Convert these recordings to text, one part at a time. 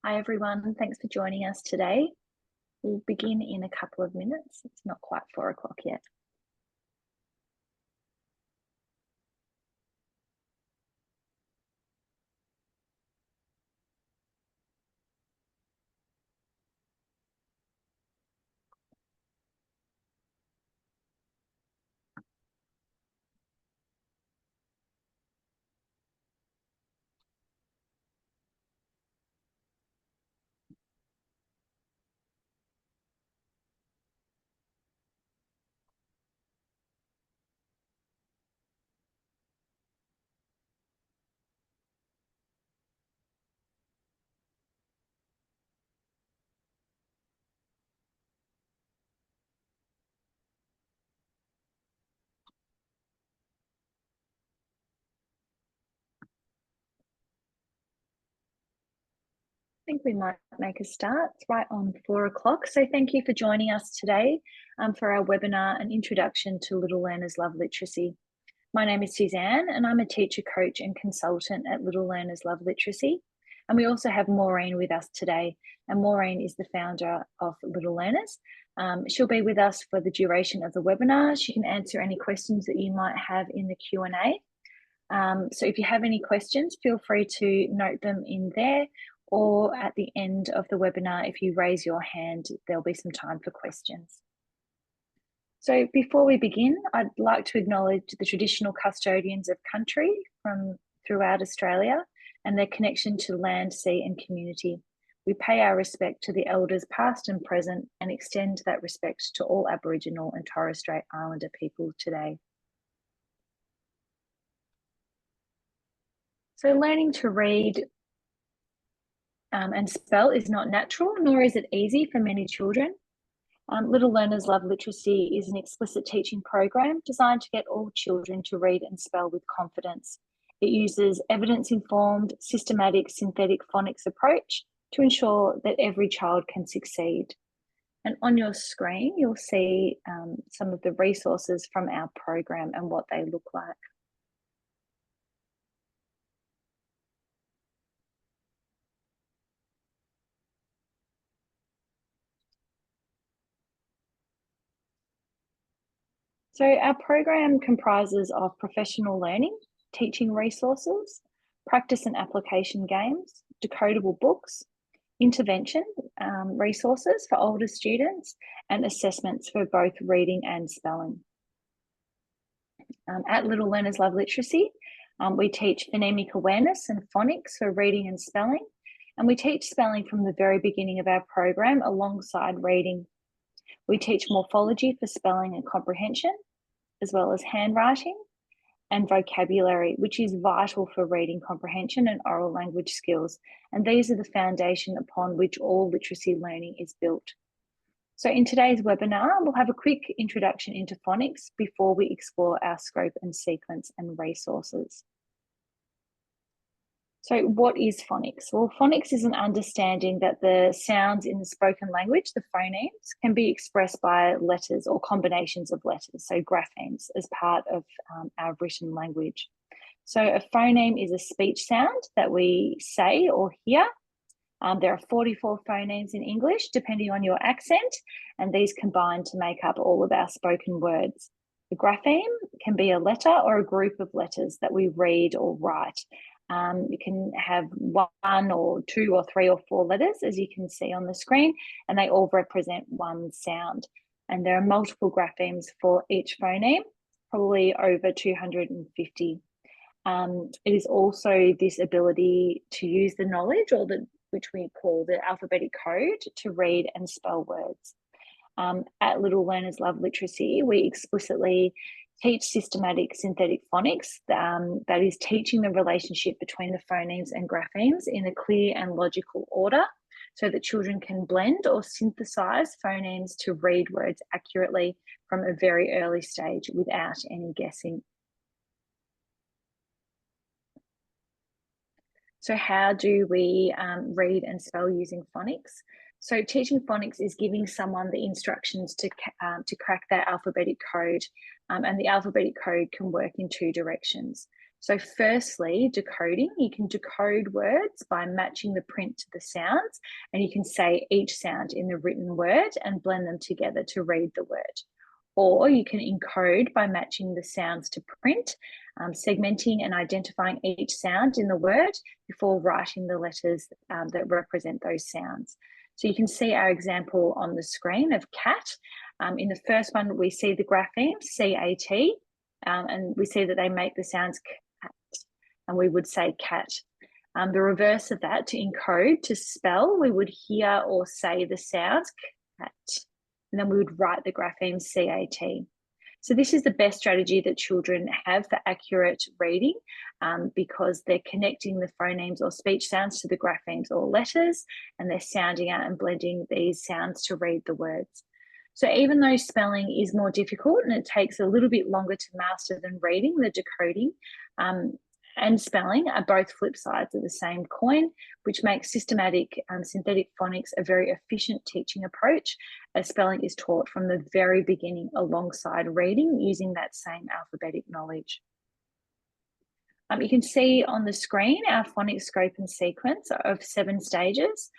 Hi everyone, thanks for joining us today. We'll begin in a couple of minutes. It's not quite 4 o'clock yet. I think we might make a start. It's right on 4 o'clock. So thank you for joining us today for our webinar, An Introduction to Little Learners Love Literacy. My name is Suzanne and I'm a teacher, coach and consultant at Little Learners Love Literacy. And we also have Maureen with us today. And Maureen is the founder of Little Learners. She'll be with us for the duration of the webinar. She can answer any questions that you might have in the Q&A. So if you have any questions, feel free to note them in there, or at the end of the webinar, if you raise your hand, there'll be some time for questions. So before we begin, I'd like to acknowledge the traditional custodians of country from throughout Australia and their connection to land, sea and community. We pay our respect to the elders past and present and extend that respect to all Aboriginal and Torres Strait Islander people today. So learning to read and spell is not natural, nor is it easy for many children. Little Learners Love Literacy is an explicit teaching program designed to get all children to read and spell with confidence. It uses evidence-informed, systematic, synthetic phonics approach to ensure that every child can succeed. And on your screen, you'll see some of the resources from our program and what they look like. So our program comprises of professional learning, teaching resources, practice and application games, decodable books, intervention resources for older students, and assessments for both reading and spelling. At Little Learners Love Literacy, we teach phonemic awareness and phonics for reading and spelling, and we teach spelling from the very beginning of our program alongside reading. We teach morphology for spelling and comprehension, as well as handwriting and vocabulary, which is vital for reading comprehension and oral language skills. And these are the foundation upon which all literacy learning is built. So in today's webinar, we'll have a quick introduction into phonics before we explore our scope and sequence and resources. So what is phonics? Well, phonics is an understanding that the sounds in the spoken language, the phonemes, can be expressed by letters or combinations of letters, so graphemes, as part of our written language. So a phoneme is a speech sound that we say or hear. There are 44 phonemes in English, depending on your accent, and these combine to make up all of our spoken words. A grapheme can be a letter or a group of letters that we read or write. You can have 1 or 2 or 3 or 4 letters, as you can see on the screen, and they all represent one sound. And there are multiple graphemes for each phoneme, probably over 250. It is also this ability to use the knowledge, or which we call the alphabetic code, to read and spell words. At Little Learners Love Literacy, we explicitly teach systematic synthetic phonics, that is teaching the relationship between the phonemes and graphemes in a clear and logical order so that children can blend or synthesize phonemes to read words accurately from a very early stage without any guessing. So how do we read and spell using phonics? So teaching phonics is giving someone the instructions to crack that alphabetic code, and the alphabetic code can work in 2 directions. So firstly, decoding. You can decode words by matching the print to the sounds, and you can say each sound in the written word and blend them together to read the word. Or you can encode by matching the sounds to print, segmenting and identifying each sound in the word before writing the letters that represent those sounds. So you can see our example on the screen of cat. In the first one, we see the graphemes, C-A-T, and we see that they make the sounds cat, and we would say cat. The reverse of that, to encode, to spell, we would hear or say the sounds cat, and then we would write the grapheme C-A-T. So this is the best strategy that children have for accurate reading, because they're connecting the phonemes or speech sounds to the graphemes or letters, and they're sounding out and blending these sounds to read the words. So even though spelling is more difficult and it takes a little bit longer to master than reading, the decoding and spelling are both flip sides of the same coin, which makes systematic synthetic phonics a very efficient teaching approach, as spelling is taught from the very beginning alongside reading using that same alphabetic knowledge. You can see on the screen our phonics scope and sequence of 7 stages,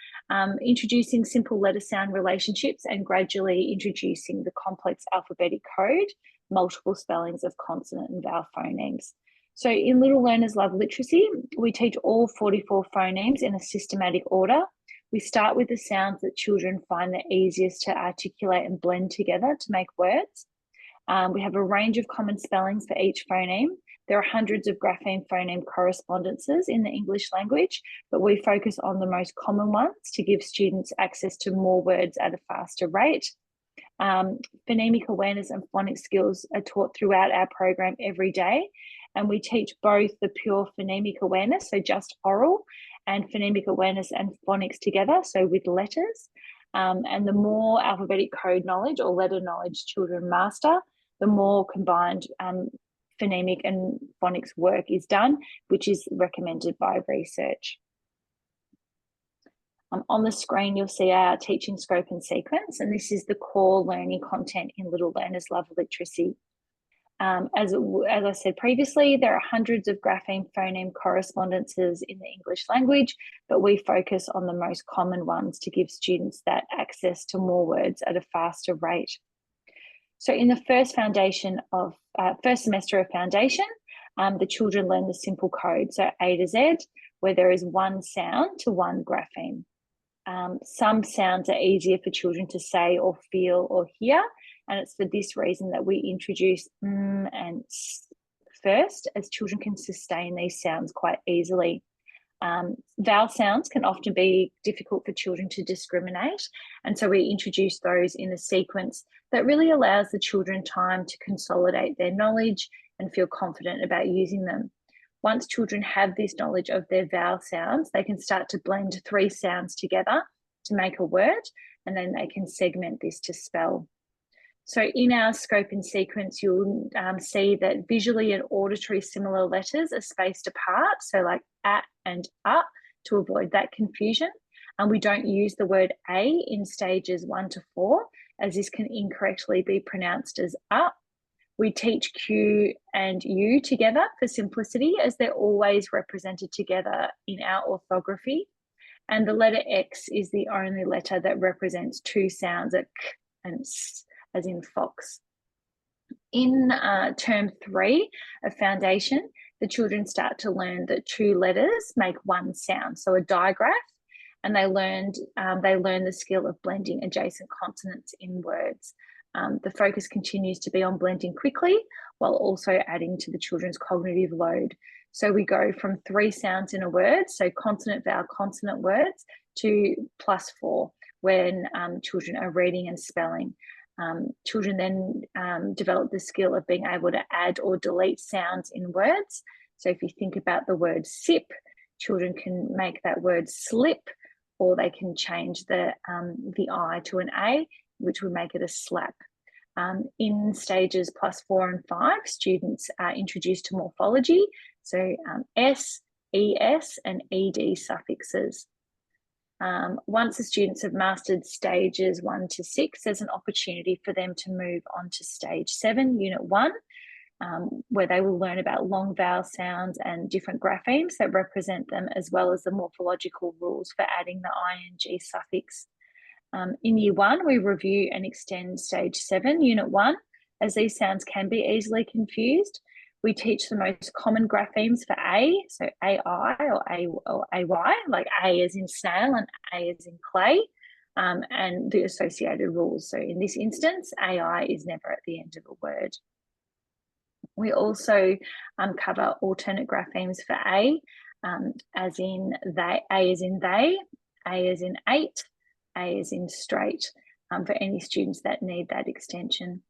introducing simple letter sound relationships and gradually introducing the complex alphabetic code, multiple spellings of consonant and vowel phonemes. So in Little Learners Love Literacy, we teach all 44 phonemes in a systematic order. We start with the sounds that children find the easiest to articulate and blend together to make words. We have a range of common spellings for each phoneme. There are hundreds of grapheme phoneme correspondences in the English language, but we focus on the most common ones to give students access to more words at a faster rate. Phonemic awareness and phonics skills are taught throughout our program every day, and we teach both the pure phonemic awareness, so just oral, and phonemic awareness and phonics together, so with letters. And the more alphabetic code knowledge or letter knowledge children master, the more combined phonemic and phonics work is done, which is recommended by research. On the screen, you'll see our teaching scope and sequence, and this is the core learning content in Little Learners Love Literacy. As I said previously, there are hundreds of grapheme phoneme correspondences in the English language, but we focus on the most common ones to give students that access to more words at a faster rate. So in the first semester of foundation, the children learn the simple code, so A to Z, where there is one sound to one grapheme. Some sounds are easier for children to say or feel or hear, and it's for this reason that we introduce and s first, as children can sustain these sounds quite easily. Vowel sounds can often be difficult for children to discriminate, and so we introduce those in a sequence that really allows the children time to consolidate their knowledge and feel confident about using them. Once children have this knowledge of their vowel sounds, they can start to blend 3 sounds together to make a word, and then they can segment this to spell. So in our scope and sequence, you'll see that visually and auditory similar letters are spaced apart, so like at and to avoid that confusion. And we don't use the word a in stages 1 to 4, as this can incorrectly be pronounced as We teach Q and U together for simplicity, as they're always represented together in our orthography. And the letter X is the only letter that represents 2 sounds, at k and s, as in fox. In term 3 of foundation, the children start to learn that 2 letters make 1 sound, so a digraph, and they learn the skill of blending adjacent consonants in words. The focus continues to be on blending quickly while also adding to the children's cognitive load. So we go from 3 sounds in a word, so consonant, vowel, consonant words, to +4 when children are reading and spelling. Children then develop the skill of being able to add or delete sounds in words. So if you think about the word sip, children can make that word slip, or they can change the I to an A, which would make it a slap. In stages +4 and 5, students are introduced to morphology, so S, ES, and ED suffixes. Once the students have mastered stages 1 to 6, there's an opportunity for them to move on to stage 7, unit 1, where they will learn about long vowel sounds and different graphemes that represent them, as well as the morphological rules for adding the ing suffix. In Year 1, we review and extend Stage 7, Unit 1, as these sounds can be easily confused. We teach the most common graphemes for A, so AI or AY, like A as in snail and A as in clay, and the associated rules. So in this instance, AI is never at the end of a word. We also cover alternate graphemes for A, as in they, A as in they, A as in 8, A as in straight, for any students that need that extension.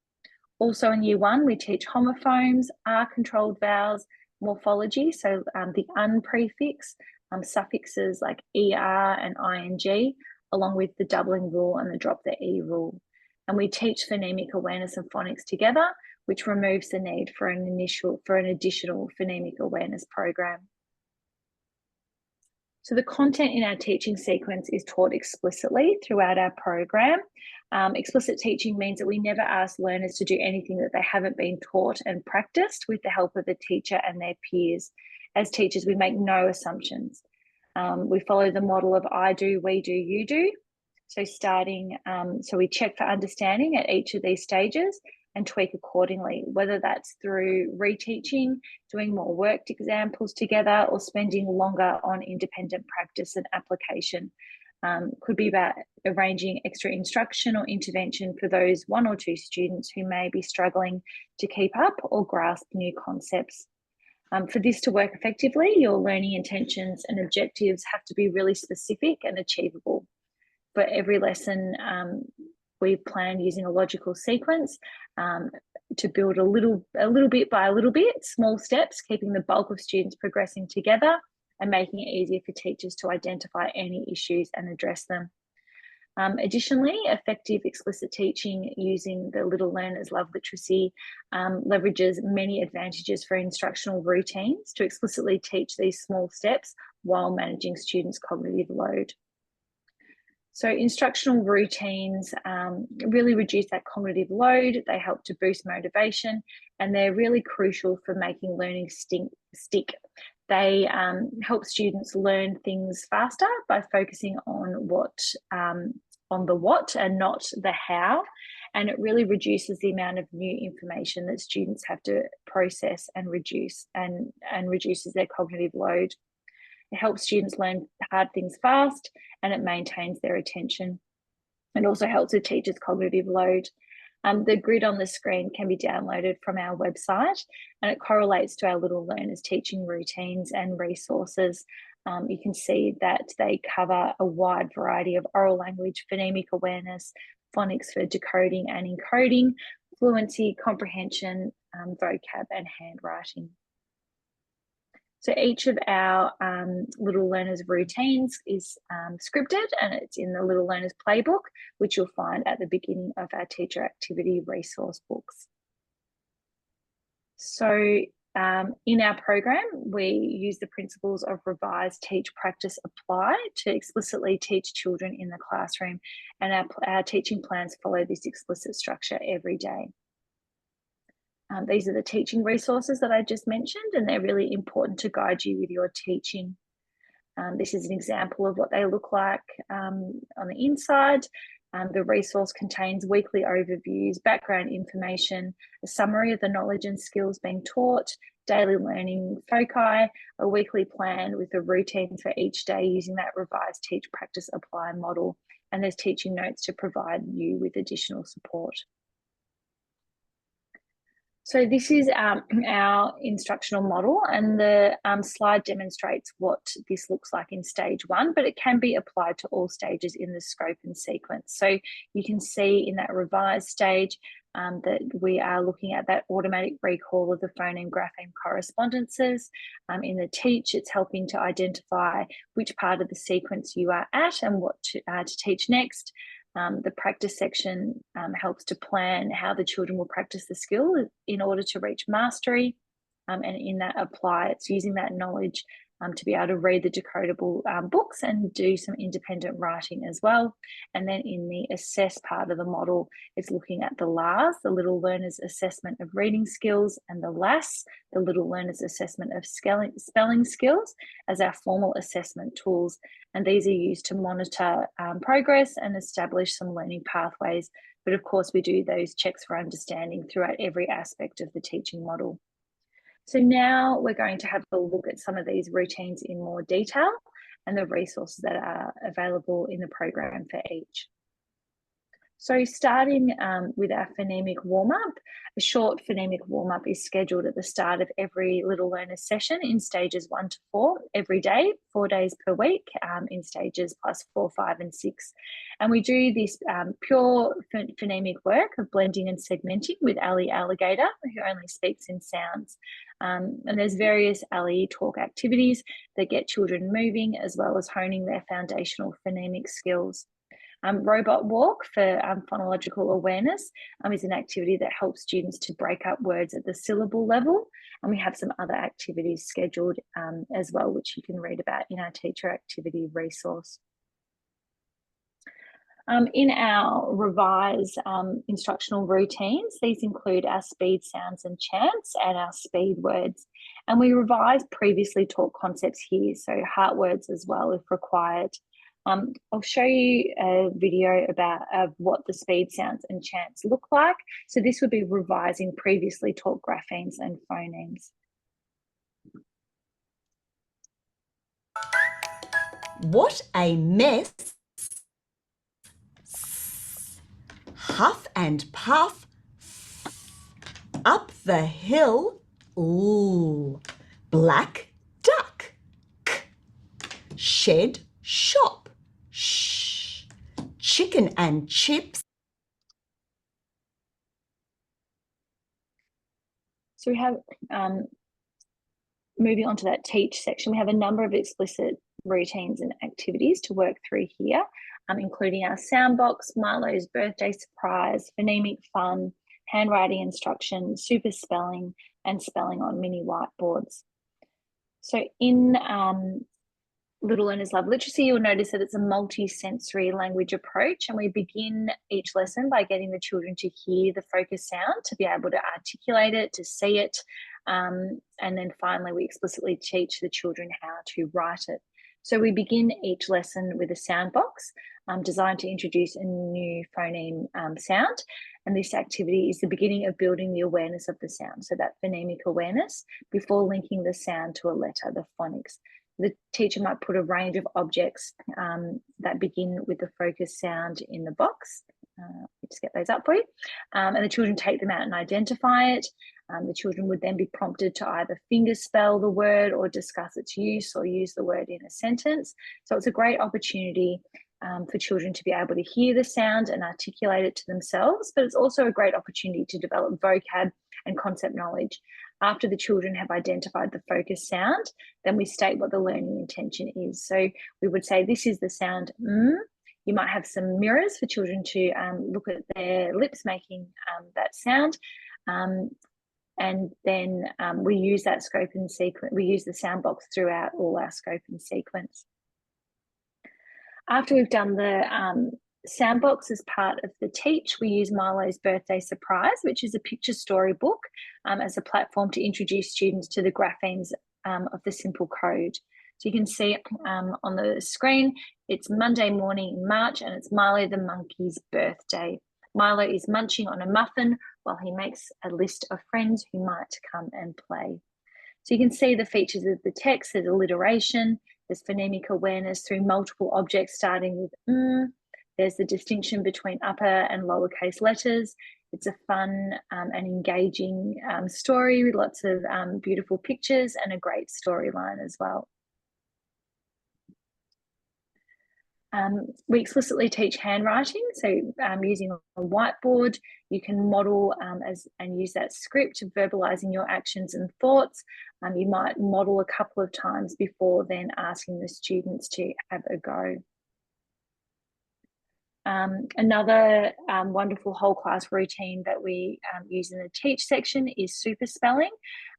Also in Year 1, we teach homophones, R-controlled vowels, morphology, so the un prefix, suffixes like ER and ING, along with the doubling rule and the drop the E rule. And we teach phonemic awareness and phonics together, which removes the need for an additional phonemic awareness program. So the content in our teaching sequence is taught explicitly throughout our program. Explicit teaching means that we never ask learners to do anything that they haven't been taught and practiced with the help of the teacher and their peers. As teachers, we make no assumptions. We follow the model of I do, we do, you do. So so we check for understanding at each of these stages and tweak accordingly, whether that's through reteaching, doing more worked examples together, or spending longer on independent practice and application. Could be about arranging extra instruction or intervention for those 1 or 2 students who may be struggling to keep up or grasp new concepts. For this to work effectively, your learning intentions and objectives have to be really specific and achievable. For every lesson, we plan using a logical sequence to build a little bit by a little bit, small steps, keeping the bulk of students progressing together and making it easier for teachers to identify any issues and address them. Additionally, effective explicit teaching using the Little Learners Love Literacy leverages many advantages for instructional routines to explicitly teach these small steps while managing students' cognitive load. So instructional routines really reduce that cognitive load. They help to boost motivation, and they're really crucial for making learning stick. They help students learn things faster by focusing on the what and not the how. And it really reduces the amount of new information that students have to process and reduces their cognitive load. It helps students learn hard things fast, and it maintains their attention. It also helps with teachers' cognitive load. The grid on the screen can be downloaded from our website, and it correlates to our Little Learners teaching routines and resources. You can see that they cover a wide variety of oral language, phonemic awareness, phonics for decoding and encoding, fluency, comprehension, vocab, and handwriting. So each of our Little Learners routines is scripted, and it's in the Little Learners Playbook, which you'll find at the beginning of our teacher activity resource books. So in our program, we use the principles of revise, teach, practice, apply to explicitly teach children in the classroom, and our teaching plans follow this explicit structure every day. These are the teaching resources that I just mentioned, and they're really important to guide you with your teaching. This is an example of what they look like on the inside. The resource contains weekly overviews, background information, a summary of the knowledge and skills being taught, daily learning foci, a weekly plan with a routine for each day using that revise, teach, practice, apply model, and there's teaching notes to provide you with additional support. So this is our instructional model, and the slide demonstrates what this looks like in stage 1, but it can be applied to all stages in the scope and sequence. So you can see in that revised stage that we are looking at that automatic recall of the phoneme grapheme correspondences. In the teach, it's helping to identify which part of the sequence you are at and what to teach next. The practice section helps to plan how the children will practice the skill in order to reach mastery. And in that apply, it's using that knowledge to be able to read the decodable books and do some independent writing as well. And then in the assess part of the model, it's looking at the LLLL, the Little Learners Assessment of Reading Skills, and the LAS, the Little Learners Assessment of Spelling Skills, as our formal assessment tools. And these are used to monitor progress and establish some learning pathways. But of course, we do those checks for understanding throughout every aspect of the teaching model. So now we're going to have a look at some of these routines in more detail and the resources that are available in the program for each. So starting with our phonemic warm-up, a short phonemic warm-up is scheduled at the start of every Little Learner session in stages 1 to 4 every day, 4 days per week in stages +4, 5 and 6. And we do this pure phonemic work of blending and segmenting with Ali Alligator, who only speaks in sounds. And there's various Ali talk activities that get children moving, as well as honing their foundational phonemic skills. Robot walk for phonological awareness is an activity that helps students to break up words at the syllable level. And we have some other activities scheduled as well, which you can read about in our teacher activity resource. In our revised instructional routines, these include our speed sounds and chants and our speed words. And we revise previously taught concepts here, so heart words as well if required. I'll show you a video about what the speed sounds and chants look like. So this would be revising previously taught graphemes and phonemes. What a mess. Huff and puff. Up the hill. Ooh. Black duck. K. Shed shop. Shh. Chicken and chips. So we have, moving on to that teach section, we have a number of explicit routines and activities to work through here, including our sound box, Milo's birthday surprise, phonemic fun, handwriting instruction, super spelling, and spelling on mini whiteboards. So in Little Learners Love Literacy, you'll notice that it's a multi-sensory language approach, and we begin each lesson by getting the children to hear the focus sound, to be able to articulate it, to see it, and then finally we explicitly teach the children how to write it. So we begin each lesson with a sound box designed to introduce a new phoneme sound, and this activity is the beginning of building the awareness of the sound, so that phonemic awareness, before linking the sound to a letter, the phonics. The teacher might put a range of objects that begin with the focus sound in the box. Just get those up for you. And the children take them out and identify it. The children would then be prompted to either finger spell the word or discuss its use or use the word in a sentence. So it's a great opportunity for children to be able to hear the sound and articulate it to themselves, but it's also a great opportunity to develop vocab and concept knowledge. After the children have identified the focus sound, then we state what the learning intention is. So we would say, this is the sound mm. You might have some mirrors for children to look at their lips making that sound. And then we use that scope and sequence. We use the sound box throughout all our scope and sequence. After we've done the sound box as part of the teach, we use Milo's birthday surprise, which is a picture storybook as a platform to introduce students to the graphemes of the simple code. So you can see on the screen, it's Monday morning in March and it's Milo the monkey's birthday. Milo is munching on a muffin while he makes a list of friends who might come and play. So you can see the features of the text. There's alliteration, there's phonemic awareness through multiple objects starting with There's the distinction between upper and lowercase letters. It's a fun and engaging story with lots of beautiful pictures and a great storyline as well. We explicitly teach handwriting, so using a whiteboard, you can model and use that script, verbalizing your actions and thoughts. You might model a couple of times before then asking the students to have a go. Another wonderful whole class routine that we use in the teach section is super spelling.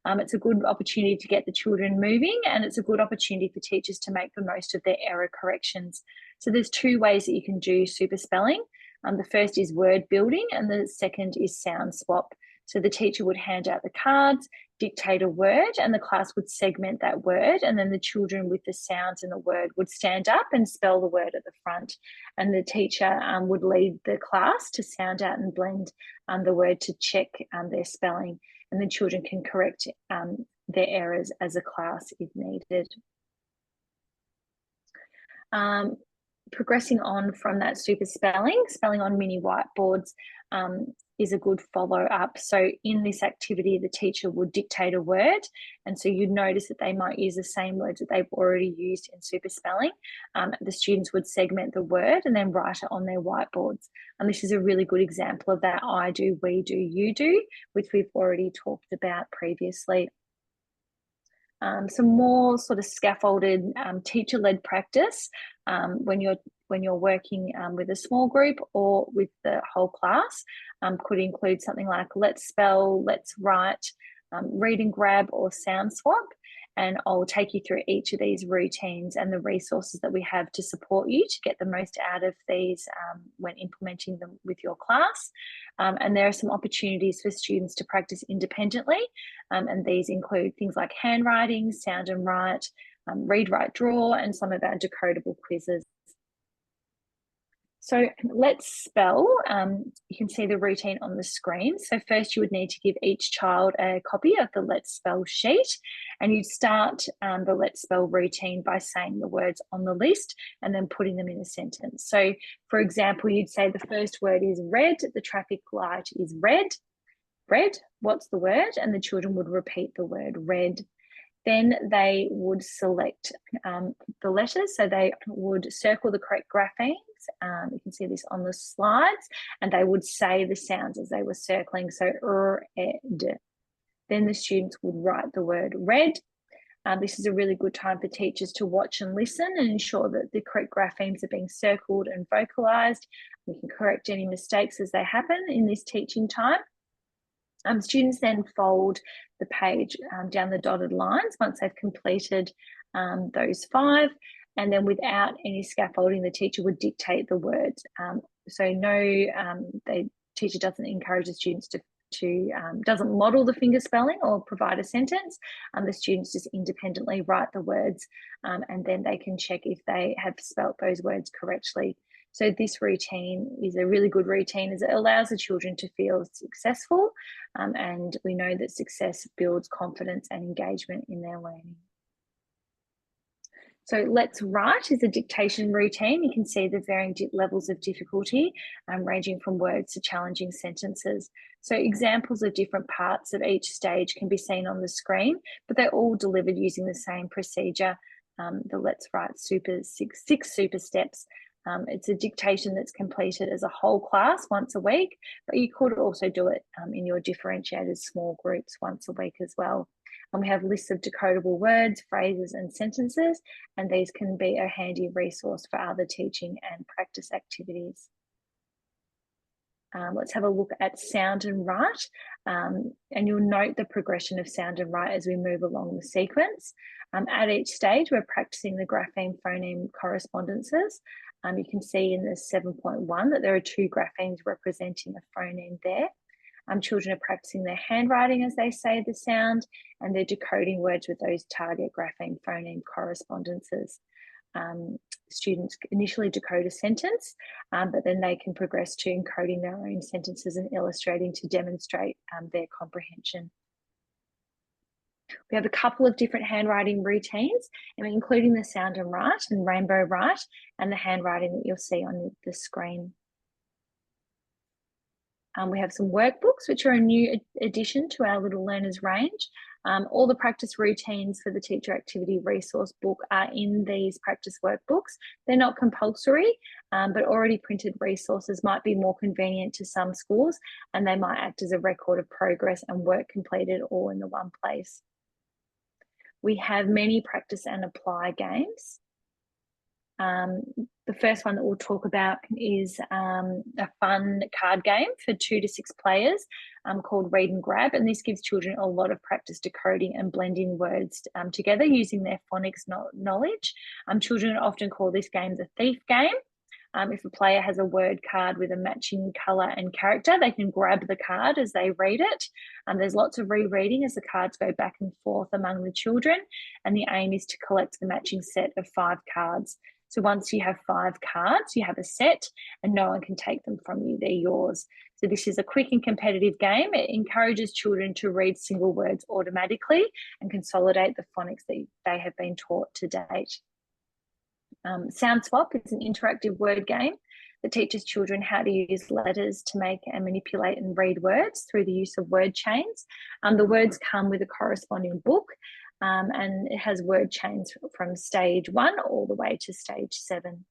It's a good opportunity to get the children moving, and it's a good opportunity for teachers to make the most of their error corrections. So there's two ways that you can do super spelling. The first is word building, and the second is sound swap. So the teacher would hand out the cards, dictate a word, and the class would segment that word, and then the children with the sounds in the word would stand up and spell the word at the front, and the teacher would lead the class to sound out and blend the word to check their spelling, and the children can correct their errors as a class if needed. Progressing on from that super spelling on mini whiteboards is a good follow-up. So in this activity, the teacher would dictate a word, and so you'd notice that they might use the same words that they've already used in super spelling. The students would segment the word and then write it on their whiteboards. And this is a really good example of that I do, we do, you do, which we've already talked about previously. Some more sort of scaffolded teacher-led practice when you're working with a small group or with the whole class could include something like let's spell, let's write, read and grab, or sound swap. And I'll take you through each of these routines and the resources that we have to support you to get the most out of these when implementing them with your class. And there are some opportunities for students to practice independently. And these include things like handwriting, sound and write, read, write, draw, and some of our decodable quizzes. So let's spell. You can see the routine on the screen. So first you would need to give each child a copy of the Let's Spell sheet, and you'd start the Let's Spell routine by saying the words on the list and then putting them in a sentence. So for example, you'd say the first word is red, the traffic light is red. Red, what's the word? And the children would repeat the word red. Then they would select the letters. So they would circle the correct graphemes. You can see this on the slides, and they would say the sounds as they were circling. So ed. Then the students would write the word red. This is a really good time for teachers to watch and listen and ensure that the correct graphemes are being circled and vocalized. We can correct any mistakes as they happen in this teaching time. Students then fold the page down the dotted lines once they've completed those 5, and then without any scaffolding, the teacher would dictate the words. So no, the teacher doesn't encourage the students doesn't model the finger spelling or provide a sentence. The students just independently write the words, and then they can check if they have spelt those words correctly. So this routine is a really good routine as it allows the children to feel successful, and we know that success builds confidence and engagement in their learning. So let's write is a dictation routine. You can see the varying levels of difficulty ranging from words to challenging sentences. So examples of different parts of each stage can be seen on the screen, but they're all delivered using the same procedure, the Let's Write six super steps. It's a dictation that's completed as a whole class once a week, but you could also do it in your differentiated small groups once a week as well. And we have lists of decodable words, phrases, and sentences, and these can be a handy resource for other teaching and practice activities. Let's have a look at sound and write, and you'll note the progression of sound and write as we move along the sequence. At each stage, we're practicing the grapheme phoneme correspondences. You can see in the 7.1 that there are 2 graphemes representing a phoneme there. Children are practicing their handwriting as they say the sound, and they're decoding words with those target grapheme phoneme correspondences. Students initially decode a sentence, but then they can progress to encoding their own sentences and illustrating to demonstrate their comprehension. We have a couple of different handwriting routines, including the sound and write and rainbow write, and the handwriting that you'll see on the screen. We have some workbooks, which are a new addition to our Little Learners range. All the practice routines for the teacher activity resource book are in these practice workbooks. They're not compulsory, but already printed resources might be more convenient to some schools, and they might act as a record of progress and work completed all in the one place. We have many practice and apply games. The first one that we'll talk about is a fun card game for 2 to 6 players called Read and Grab. And this gives children a lot of practice decoding and blending words together using their phonics knowledge. Children often call this game the thief game. If a player has a word card with a matching colour and character, they can grab the card as they read it. There's lots of rereading as the cards go back and forth among the children. And the aim is to collect the matching set of 5 cards. So once you have 5 cards, you have a set and no one can take them from you. They're yours. So this is a quick and competitive game. It encourages children to read single words automatically and consolidate the phonics that they have been taught to date. Sound Swap is an interactive word game that teaches children how to use letters to make and manipulate and read words through the use of word chains. The words come with a corresponding book, and it has word chains from stage 1 all the way to stage 7.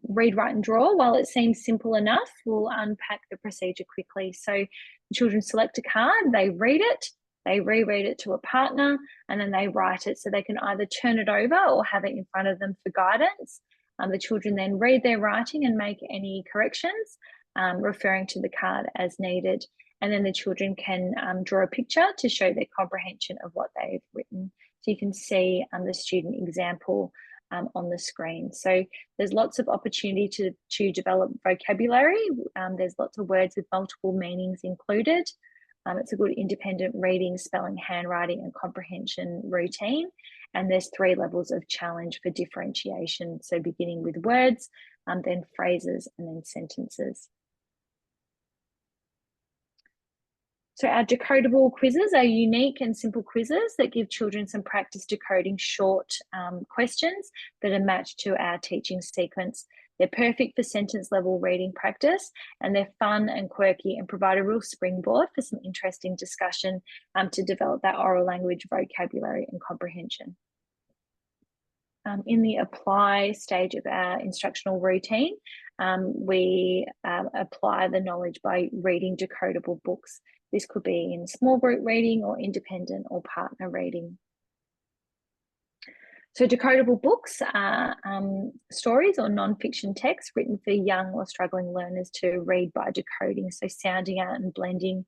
Read, write and draw, while it seems simple enough, we'll unpack the procedure quickly. So children select a card, they read it, they reread it to a partner, and then they write it. So they can either turn it over or have it in front of them for guidance. The children then read their writing and make any corrections, referring to the card as needed. And then the children can draw a picture to show their comprehension of what they've written. So you can see the student example on the screen. So there's lots of opportunity to develop vocabulary. There's lots of words with multiple meanings included. It's a good independent reading, spelling, handwriting and comprehension routine. And there's 3 levels of challenge for differentiation. So beginning with words, then phrases and then sentences. So our decodable quizzes are unique and simple quizzes that give children some practice decoding short questions that are matched to our teaching sequence. They're perfect for sentence level reading practice, and they're fun and quirky and provide a real springboard for some interesting discussion to develop that oral language vocabulary and comprehension. In the apply stage of our instructional routine, we apply the knowledge by reading decodable books. This could be in small group reading or independent or partner reading. So decodable books are stories or non-fiction texts written for young or struggling learners to read by decoding, so sounding out and blending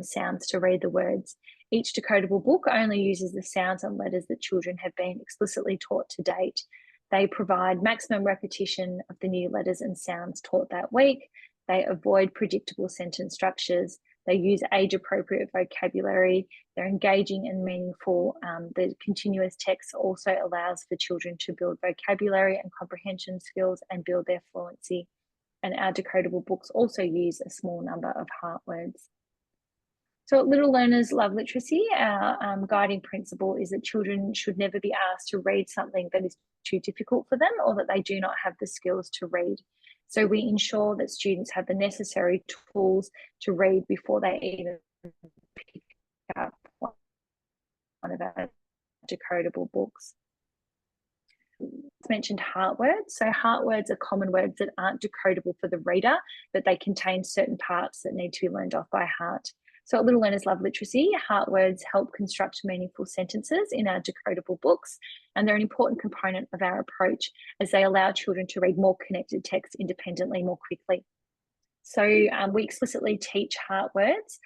sounds to read the words. Each decodable book only uses the sounds and letters that children have been explicitly taught to date. They provide maximum repetition of the new letters and sounds taught that week. They avoid predictable sentence structures. They use age-appropriate vocabulary. They're engaging and meaningful. The continuous text also allows for children to build vocabulary and comprehension skills and build their fluency. And our decodable books also use a small number of heart words. So at Little Learners Love Literacy, our guiding principle is that children should never be asked to read something that is too difficult for them or that they do not have the skills to read. So we ensure that students have the necessary tools to read before they even pick up one of our decodable books. It's mentioned heart words. So heart words are common words that aren't decodable for the reader, but they contain certain parts that need to be learned off by heart. So at Little Learners Love Literacy, heart words help construct meaningful sentences in our decodable books, and they're an important component of our approach as they allow children to read more connected text independently more quickly. So we explicitly teach heart words.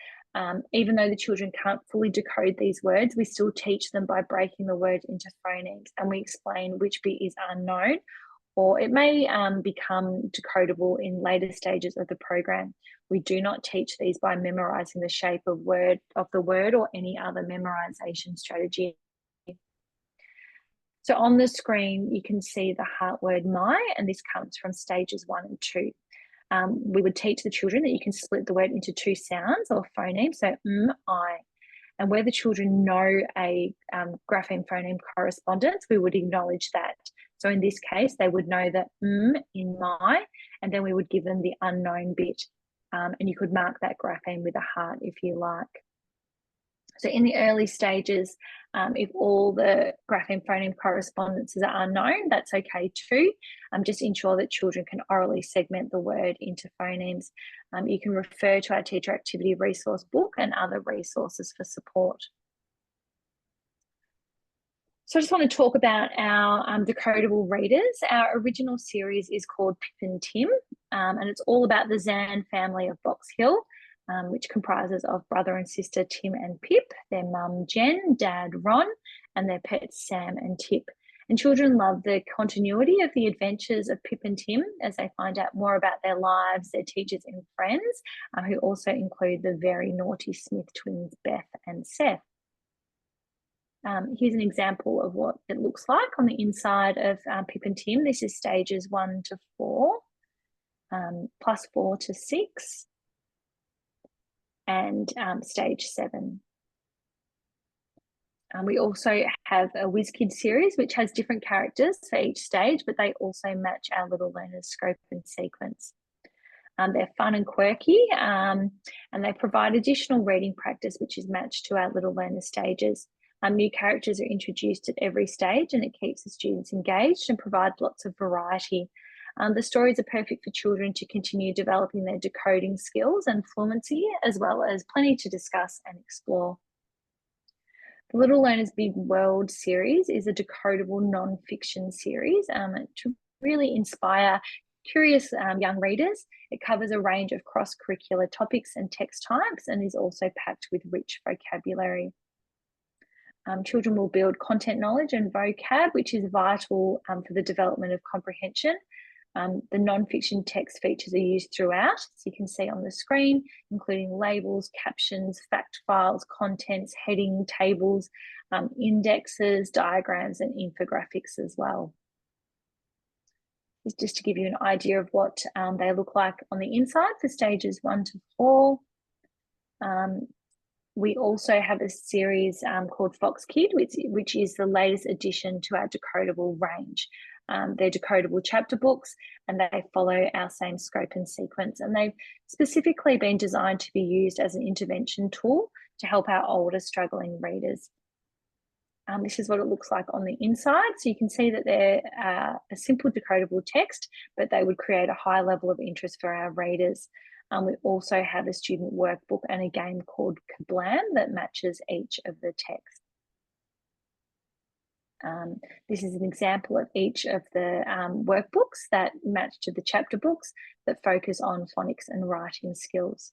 Even though the children can't fully decode these words, we still teach them by breaking the word into phonemes, and we explain which bit is unknown, or it may become decodable in later stages of the program. We do not teach these by memorizing the shape of the word or any other memorization strategy. So on the screen, you can see the heart word my, and this comes from stages 1 and 2. We would teach the children that you can split the word into 2 sounds or phonemes, so I. And where the children know a grapheme phoneme correspondence, we would acknowledge that. So in this case, they would know that in my, and then we would give them the unknown bit. And you could mark that grapheme with a heart if you like. So in the early stages, if all the grapheme phoneme correspondences are unknown, that's okay too. Just ensure that children can orally segment the word into phonemes. You can refer to our teacher activity resource book and other resources for support. So I just want to talk about our decodable readers. Our original series is called Pip and Tim, and it's all about the Zan family of Box Hill, which comprises of brother and sister Tim and Pip, their mum Jen, dad Ron, and their pets Sam and Tip. And children love the continuity of the adventures of Pip and Tim as they find out more about their lives, their teachers and friends, who also include the very naughty Smith twins, Beth and Seth. Here's an example of what it looks like on the inside of Pip and Tim. This is stages 1 to 4, plus 4 to 6, and stage 7. We also have a Whiz Kids series, which has different characters for each stage, but they also match our Little Learners scope and sequence. They're fun and quirky, and they provide additional reading practice, which is matched to our Little Learner stages. New characters are introduced at every stage, and it keeps the students engaged and provides lots of variety. The stories are perfect for children to continue developing their decoding skills and fluency, as well as plenty to discuss and explore. The Little Learners Big World series is a decodable non-fiction series to really inspire curious young readers. It covers a range of cross-curricular topics and text types and is also packed with rich vocabulary. Children will build content knowledge and vocab, which is vital for the development of comprehension. The non-fiction text features are used throughout, as you can see on the screen, including labels, captions, fact files, contents, heading, tables, indexes, diagrams, and infographics as well. Just to give you an idea of what they look like on the inside for stages 1 to 4. We also have a series called Fox Kid, which is the latest addition to our decodable range. They're decodable chapter books, and they follow our same scope and sequence. And they've specifically been designed to be used as an intervention tool to help our older struggling readers. This is what it looks like on the inside. So you can see that they're a simple decodable text, but they would create a high level of interest for our readers. We also have a student workbook and a game called Kablam that matches each of the texts. This is an example of each of the workbooks that match to the chapter books that focus on phonics and writing skills.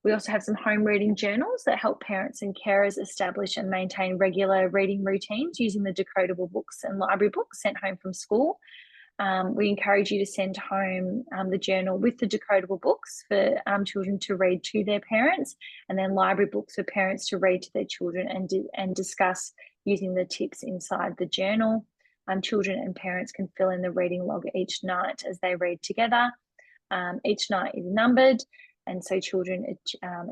We also have some home reading journals that help parents and carers establish and maintain regular reading routines using the decodable books and library books sent home from school. We encourage you to send home the journal with the decodable books for children to read to their parents, and then library books for parents to read to their children and discuss using the tips inside the journal. Children and parents can fill in the reading log each night as they read together. Each night is numbered, and so children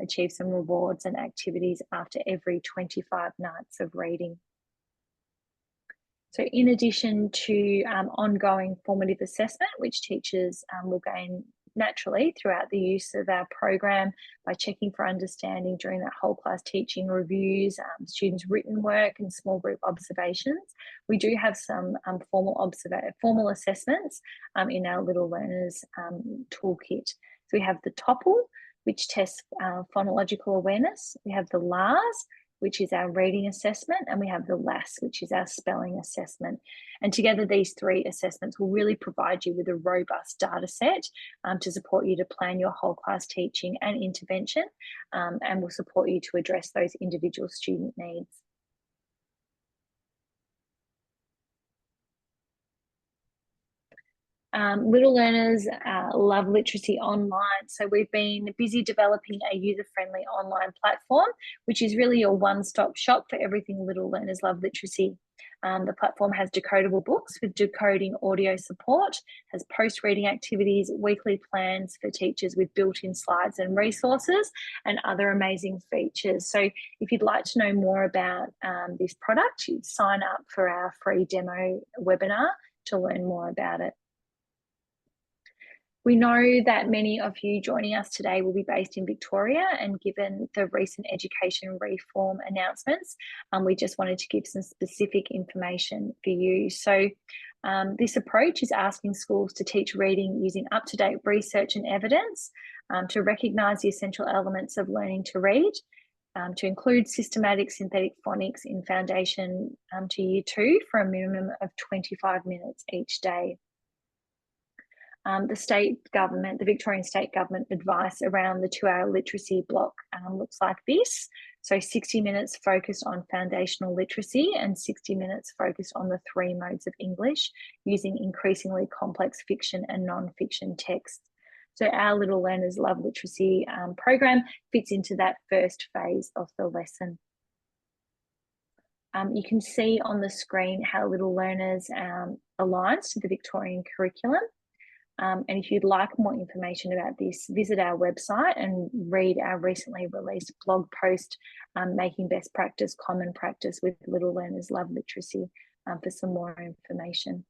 achieve some rewards and activities after every 25 nights of reading. So in addition to ongoing formative assessment, which teachers will gain naturally throughout the use of our program by checking for understanding during that whole class teaching reviews, students' written work and small group observations, we do have some formal assessments in our Little Learners toolkit. So we have the TOPL, which tests phonological awareness. We have the LARS, which is our reading assessment, and we have the LAS, which is our spelling assessment. And together, these 3 assessments will really provide you with a robust data set to support you to plan your whole class teaching and intervention, and will support you to address those individual student needs. Little Learners love literacy online. So we've been busy developing a user-friendly online platform, which is really your one-stop shop for everything Little Learners love literacy. The platform has decodable books with decoding audio support, has post-reading activities, weekly plans for teachers with built-in slides and resources, and other amazing features. So if you'd like to know more about this product, you'd sign up for our free demo webinar to learn more about it. We know that many of you joining us today will be based in Victoria, and given the recent education reform announcements, we just wanted to give some specific information for you. So this approach is asking schools to teach reading using up-to-date research and evidence to recognise the essential elements of learning to read, to include systematic synthetic phonics in foundation to year 2 for a minimum of 25 minutes each day. The state government, the Victorian state government advice around the 2-hour literacy block looks like this. So 60 minutes focused on foundational literacy and 60 minutes focused on the 3 modes of English using increasingly complex fiction and non-fiction texts. So our Little Learners Love Literacy program fits into that first phase of the lesson. You can see on the screen how Little Learners aligns to the Victorian curriculum. And if you'd like more information about this, visit our website and read our recently released blog post, Making Best Practice Common Practice with Little Learners Love Literacy, for some more information.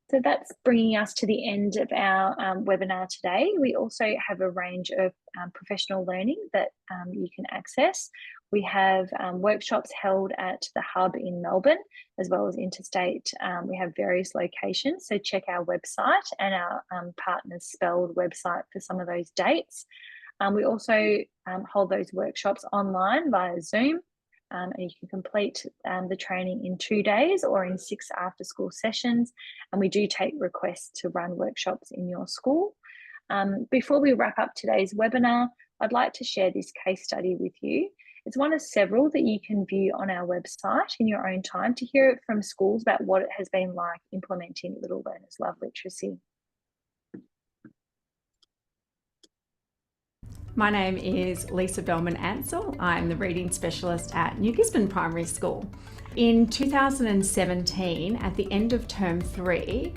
So that's bringing us to the end of our webinar today. We also have a range of professional learning that you can access. We have workshops held at the Hub in Melbourne, as well as interstate. We have various locations, so check our website and our Partners Spelled website for some of those dates. We also hold those workshops online via Zoom. And you can complete the training in 2 days or in 6 after-school sessions. And we do take requests to run workshops in your school. Before we wrap up today's webinar, I'd like to share this case study with you. It's one of several that you can view on our website in your own time to hear it from schools about what it has been like implementing Little Learners Love Literacy. My name is Lisa Bellman-Ansell. I'm the reading specialist at New Gisborne Primary School. In 2017, at the end of term 3,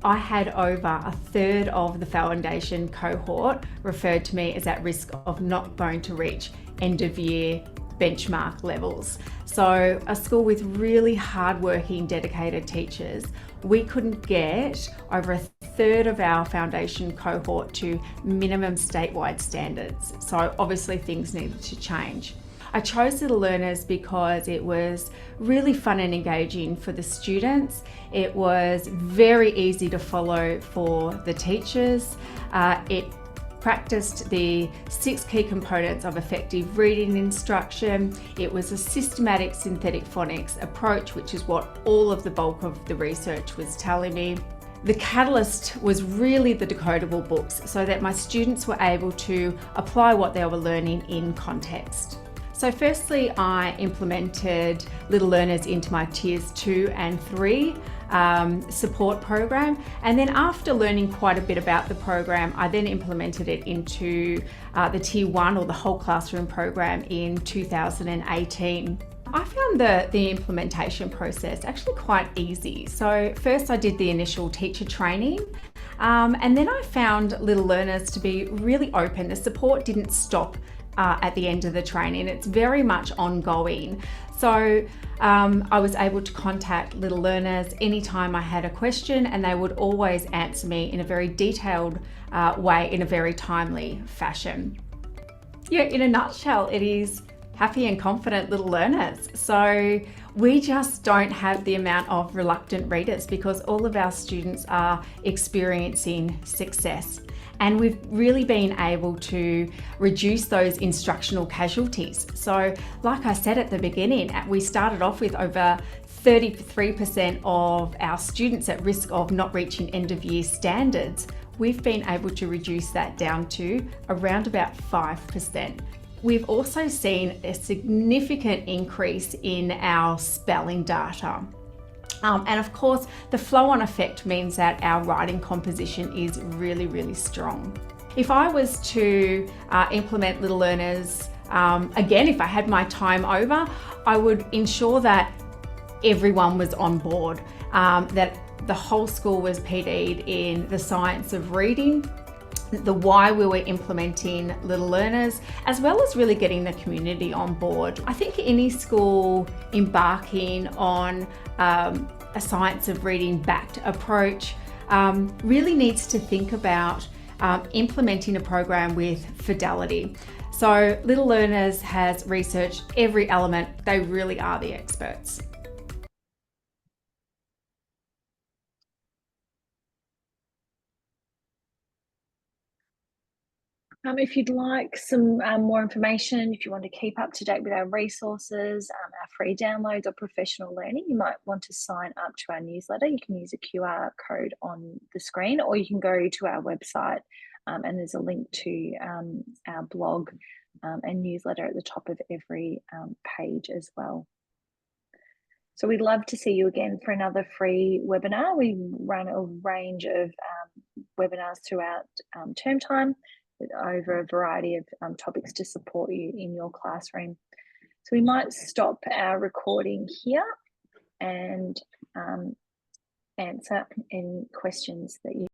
I had over a third of the foundation cohort referred to me as at risk of not going to reach end of year benchmark levels. So a school with really hardworking, dedicated teachers, we couldn't get over a third of our foundation cohort to minimum statewide standards. So obviously things needed to change. I chose Little Learners because it was really fun and engaging for the students. It was very easy to follow for the teachers. It practiced the 6 key components of effective reading instruction. It was a systematic synthetic phonics approach, which is what all of the bulk of the research was telling me. The catalyst was really the decodable books so that my students were able to apply what they were learning in context. So firstly, I implemented Little Learners into my tiers 2 and 3 support program. And then after learning quite a bit about the program, I then implemented it into the tier 1 or the whole classroom program in 2018. I found the implementation process actually quite easy. So first I did the initial teacher training. And then I found Little Learners to be really open. The support didn't stop at the end of the training. It's very much ongoing. So I was able to contact Little Learners anytime I had a question, and they would always answer me in a very detailed way, in a very timely fashion. Yeah, in a nutshell, it is happy and confident Little Learners. So we just don't have the amount of reluctant readers because all of our students are experiencing success. And we've really been able to reduce those instructional casualties. So like I said at the beginning, we started off with over 33% of our students at risk of not reaching end of year standards. We've been able to reduce that down to around about 5%. We've also seen a significant increase in our spelling data. And of course, the flow-on effect means that our writing composition is really, really strong. If I was to implement Little Learners, again, if I had my time over, I would ensure that everyone was on board, that the whole school was PD'd in the science of reading, the why we were implementing Little Learners, as well as really getting the community on board. I think any school embarking on a science of reading backed approach really needs to think about implementing a program with fidelity. So Little Learners has researched every element. They really are the experts. If you'd like some more information, if you want to keep up to date with our resources, our free downloads or professional learning, you might want to sign up to our newsletter. You can use a QR code on the screen, or you can go to our website and there's a link to our blog and newsletter at the top of every page as well. So we'd love to see you again for another free webinar. We run a range of webinars throughout term time over a variety of topics to support you in your classroom. So we might stop our recording here and answer any questions that you